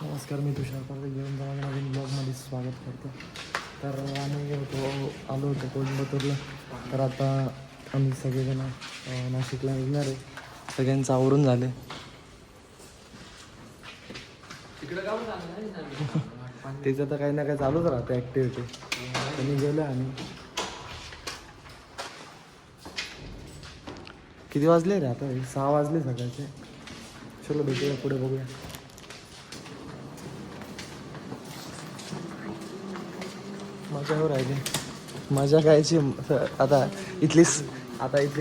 नमस्कार, मी तुषार परत घेऊन जाऊन नवीन ब्लॉगमध्ये स्वागत करतो. तर आम्ही आलो होतो कोइंबतूरला. तर आता आम्ही सगळेजण नाशिकला निघणार आहे. सगळ्यांचं आवरून झाले. त्याचं तर काही ना काही चालूच राहतं ॲक्टिव्हिटी. त्यांनी गेलो आम्ही. किती वाजले रे आता? 6 वाजले सकाळचे. चलो भेटूया पुढे, बघूया. मजावर राहिली. मजा कायची आता इथली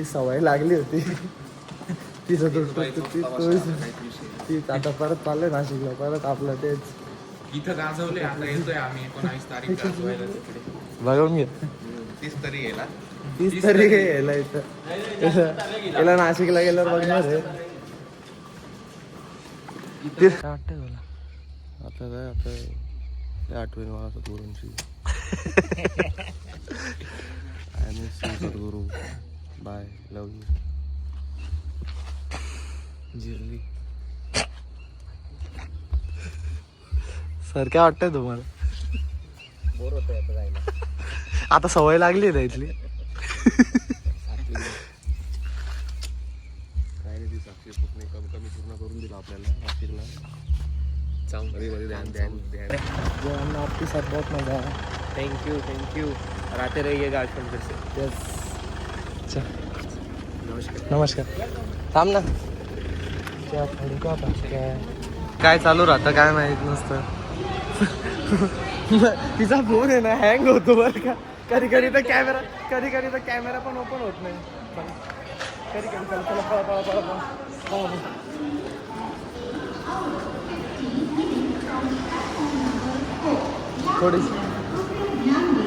सवय लागली होती. तीच आता परत चाललंय नाशिकला. परत आपलं तेच इथं गाजवले. आता येतोय आम्ही 19 तारीख गाजवायला तिकडे. बघून घे. 30 तरी गेला. 30 तरी यायला इथं याला नाशिकला गेल्यावर बघणार आहे. काय वाटतंय तुला आता? काय आठवण मला आता गुरुंची. I miss you Sadguru. Bye, love you. जिरली सर. काय वाटतंय तुम्हाला? बोर होतंय आता जायला. आता सवय लागली आहे इथली. काय नाही, ती साक्षी पूर्ण कमी पूर्ण करून दिला आपल्याला नाशिकला. जो आपके साथ बहुत मजा आया. Thank you. आते रहिएगा आजकल फिर से. यस. नमस्कार. थांब ना. काय चालू राहतं काय माहित नसतं. तिचा फोन आहे ना, हँग होतो बरं का. कधी कधी तर कॅमेरा पण ओपन होत नाही. कधी थोडी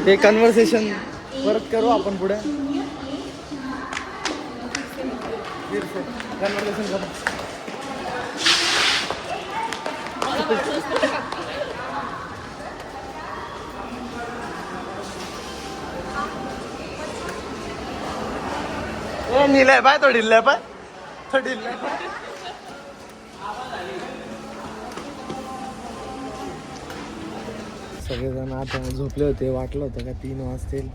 ते कन्व्हर्सेशन परत करू आपण पुढे. कन्व्हर्सेशन करू. नीला पाय तो ढिल्ला पाय. सगळेजण आता झोपले होते. वाटलं होतं का 3 वाजतील,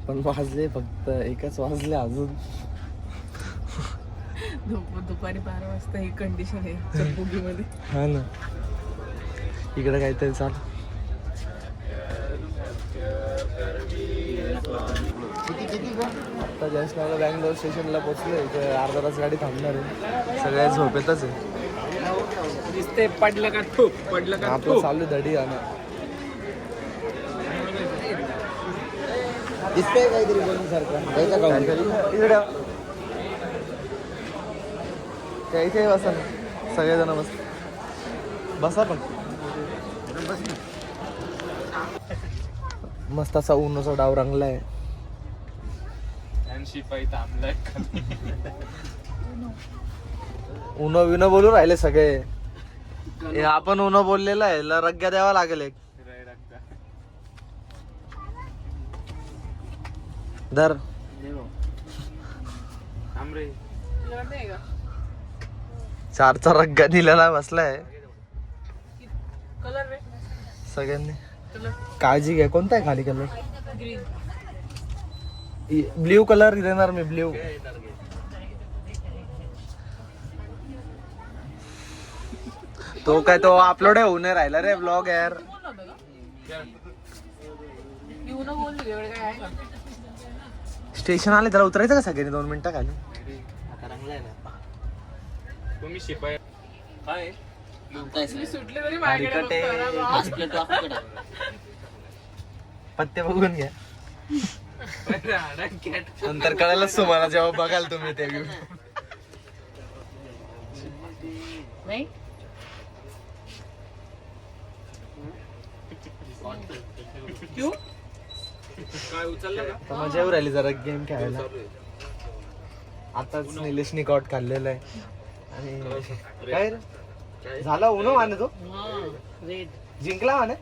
पण वाजले फक्त 1च वाजले अजून. दुपारी 12 वाजता ही कंडिशन आहे चरपुगीमध्ये. हा ना. इकडे काहीतरी चालू. आता जस्ट मला बँगलोर स्टेशनला पोचलो. इथे अर्धा तास गाडी थांबणार आहे. सगळ्या झोपेतच आहे. दिसते पडलं का ठोक, पडलं का आपलं चालू दडी आणा. दिसतंय काहीतरी बोलण्यासारखं. इथे बसा ना सगळेजण. बसा पण. मस्त असा उन्हाचा डाव रंगलाय. शिपाई थांबलाय. उन्हा विनो बोलू राहिले सगळे. हे आपण उन्हा बोललेला आहे. रग्ग्या द्यावा लागेल एक. धर. 4चा रग्गा दिलेला बसलाय कलर सगळ्यांनी. काळजी घ्या. कोणता आहे खाली कलर? ग्रीन. ब्ल्यू कलर देणार मी. ब्ल्यू. तो काय तो अपलोड होऊन नाही राहिला रे ब्लॉग यार. स्टेशन आले त्याला उतरायचं का सगळ्यांनी 2 मिनिटं खाली? आता रंगलाय ना. तुम्ही शिपाई काय सुटले तरी माझ्याकडे पत्ते बघून घ्या. नंतर कळायलाच तुम्हाला जेव्हा बघाल तुम्ही ते व्ह्यू. नाही काय उचललं का? मजा येऊ राहिली जरा गेम खेळायला. आताच निलेशनी कॉट खाल्लेला आहे. आणि काय रे झाला उन्हा माने तो जिंकला माने.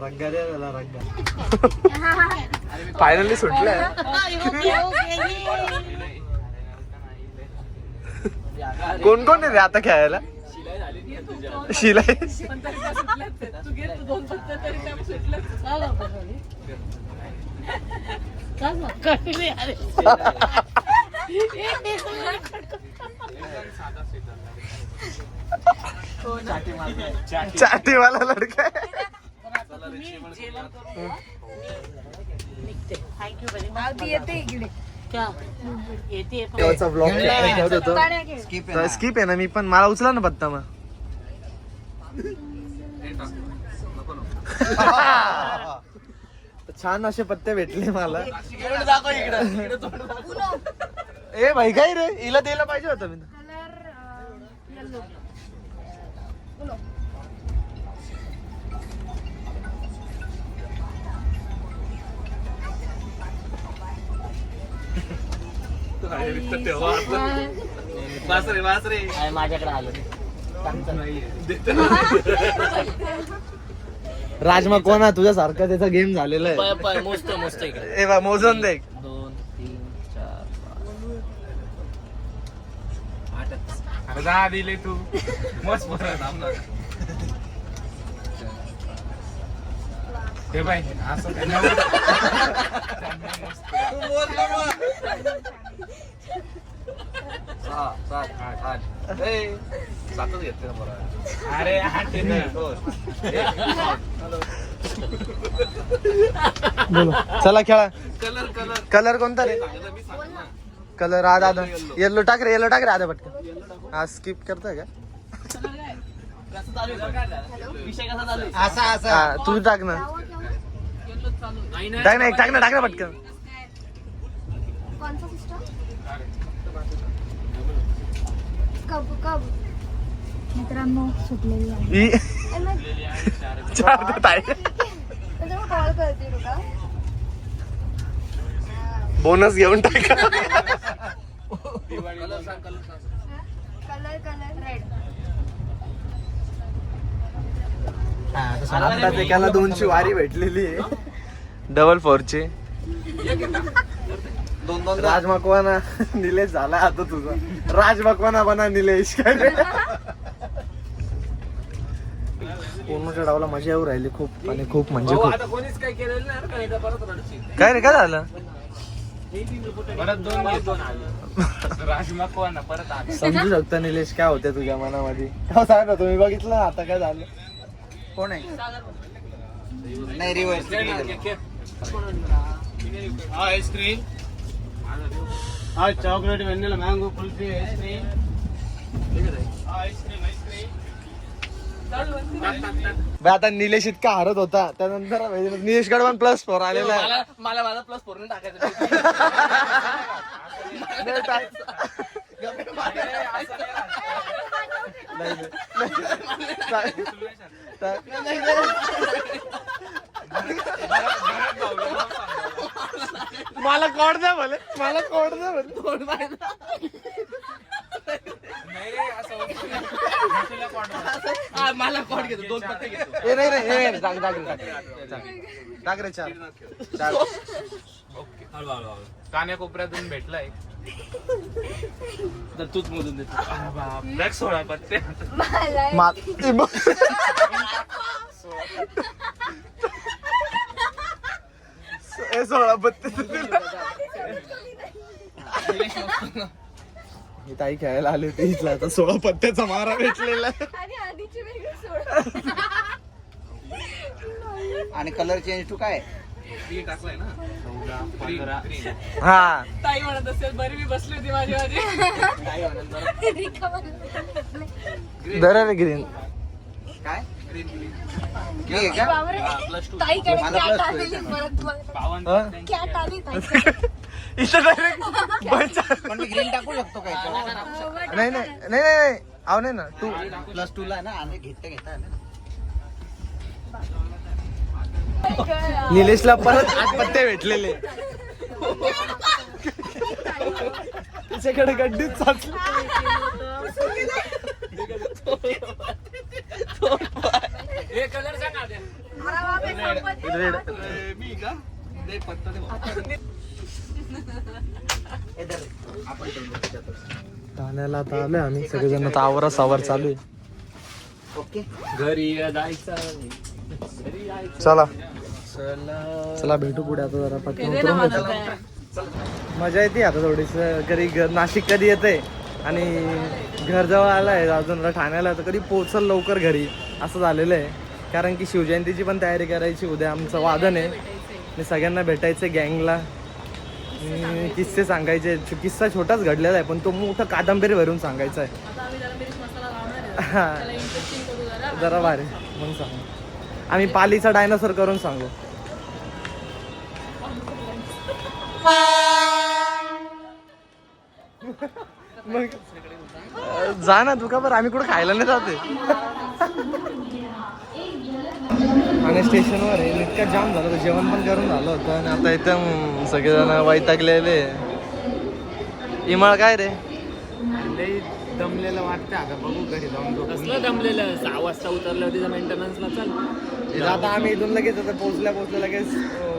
रग्गा द्या त्याला रग्गा. फायनली सुटलंय. कोण कोण आहे रे आता खेळायला? शिलाई. पण तरी त्या सुटल्याच आहेत. तू घे तू 2 पत्ते तरी त्या सुटल्याच. चाटी वाला लडका आहे. स्किप आहे ना मी पण मला उचला ना पत्ता मग. छान असे पत्ते भेटले मला. ए भाई काय रे हिला द्यायला पाहिजे होतं मी. माझ्याकडे आलं राजमा कोणा तुझ्यासारखा त्याचा गेम झालेला आहे. मस्त मस्त इकडे ए बा मोजून दे. 2 3 4 5 अरे 10 दिले तू मस्त परत आमला. ते बाई असं काय नाही. अरे 8 चला खेळा. कलर कोणता रे? कलर आधा येल्लो टाक रे. येल्लो टाक रे आधा पटकन. हा स्किप करतोय का? विषय कसा चालू हा तू टाक ना. टाक ना टाक ना पटकन. कौन सा सिस्टम? कब मित्रांनो सुटलेली आहे. चार देत आहे. कॉल करते तुला. बोनस घेऊन टाका. Colour red. आता एकाला 200 वारी भेटलेली आहे. डबल 4ची. राज मकवाना निलेश झाला आता तुझा. राज मकवाना बना निलेश. काय रे पूर्णच्या डावला मजा येऊ राहिली खूप आणि खूप म्हणजे खूप. कोणीच काय केलेलं नाही परत रडशील. काय रे काय झालं? परत 2 आले. राजमा कोण परत आले. समजू शकता निलेश काय होते तुझ्या मनामध्ये. हो सांग ना तुम्ही बघितलं आता काय झालं. कोण आहे? नाही reverse. Ice cream chocolate vanilla mango kulfi ice cream आता निलेश इतका हरत होता त्यानंतर निलेश गडवान +4 आलेला आहे. मला माझा +4 ने टाकायचं. मला कोड द्या भले. मला कोड द्या भले. मला कॉड घेतो 2 पत्ते घेतो. ए नाही नाही टाक टाक रे 4. ओके कान्या कोपऱ्यातून भेटलाय. तर तूच मोजून देतो. बाप 16 पत्ते. ए 16 पत्ते. ही ताई खेळायला आली होती इथला. आता 16 पत्त्याचा मारा भेटलेला आहे. आणि आधीची वेगळी सोड. आणि कलर चेंज टू काय? टाकलाय ना 15. हा ताई म्हणत असेल बरी मी बसली होती माझी दर रे ग्रीन. काय ताईकडे कॅट आलेली परत कॅट आली ताईकडे. इथं डायरेक्ट पण मी ग्रीन टाकू शकतो काय? नाही नाही नाही नाही आव नाही ना 2 +2 ला ना आणि घेता निलेशला परत 8 पत्ते भेटलेले. तिच्याकडे गड्डीच चाचली. रेड ठाण्याला आता आलोय आम्ही सगळेजण आता आवरा सावर चालू आहे. ओके घरी जायचं चला चला भेटू पुढे आता जरा पटकन उतरून घेतो. मजा येते आता थोडीस कधी नाशिक कधी येते आणि घर जवळ आलाय अजून जरा ठाण्याला तर कधी पोहोचल लवकर घरी असं झालेलं आहे. कारण की शिवजयंतीची पण तयारी करायची उद्या आमचं वादन आहे आणि सगळ्यांना भेटायचं गँगला किस्से सांगायचे. किस्सा छोटाच घडलेला आहे पण तो मोठा कादंबरी भरून सांगायचा आहे. आता आम्ही जरा मिरच मसाला लावणार आहे. हा त्याला इंटरेस्टिंग करू जरा. जरा भारी म्हणून सांगू. आम्ही पालीचा डायनासोर करून सांगू. मग जा ना तू का बरं आम्ही कुठं खायला नाही जाते. आणि स्टेशनवर आहे इतका जाम झालं होतं जेवण पण करून झालं होतं आणि आता एकदम सगळेजण वैतागलेले. इमाळ काय रे लई दमलेलं वाटतं आता बघू घरी जाऊन झोपून. कसलं जमलेलं 6 वाजता उतरलं तिथं मेंटेनन्सला चल. आता आम्ही इथून लगेच आता पोचल्या लगेच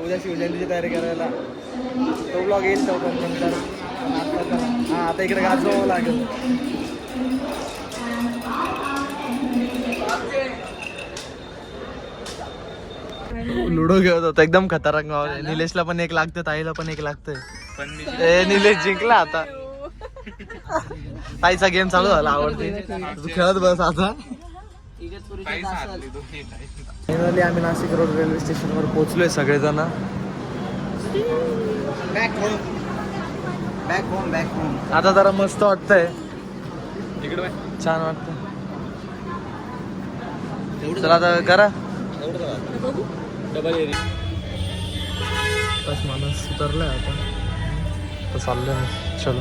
उद्या शिवजयंतीची तयारी करायला तो ब्लॉग येईल तो पण नंतर. हा आता इकडे गाजवावं लागेल. लुडो खेळत होता एकदम खतरनाक गाव आहे. निलेशला पण 1 लागतं ताईला पण 1 लागतंय. पण मी ए निलेश जिंकला आता. ताईचा गेम चालू झाला आवडते तू खेळत बस आता. काहीच हारली दोन्ही काही. फायनली आम्ही नाशिक रोड रेल्वे स्टेशनवर पोहोचलोय सगळेजण. Back home back home back home. आता जरा मस्त वाटतंय इकडे बाय. छान वाटतं. चला आता करा डबल एरी बस माणूस उतरलाय आता तर चाललोय चलो.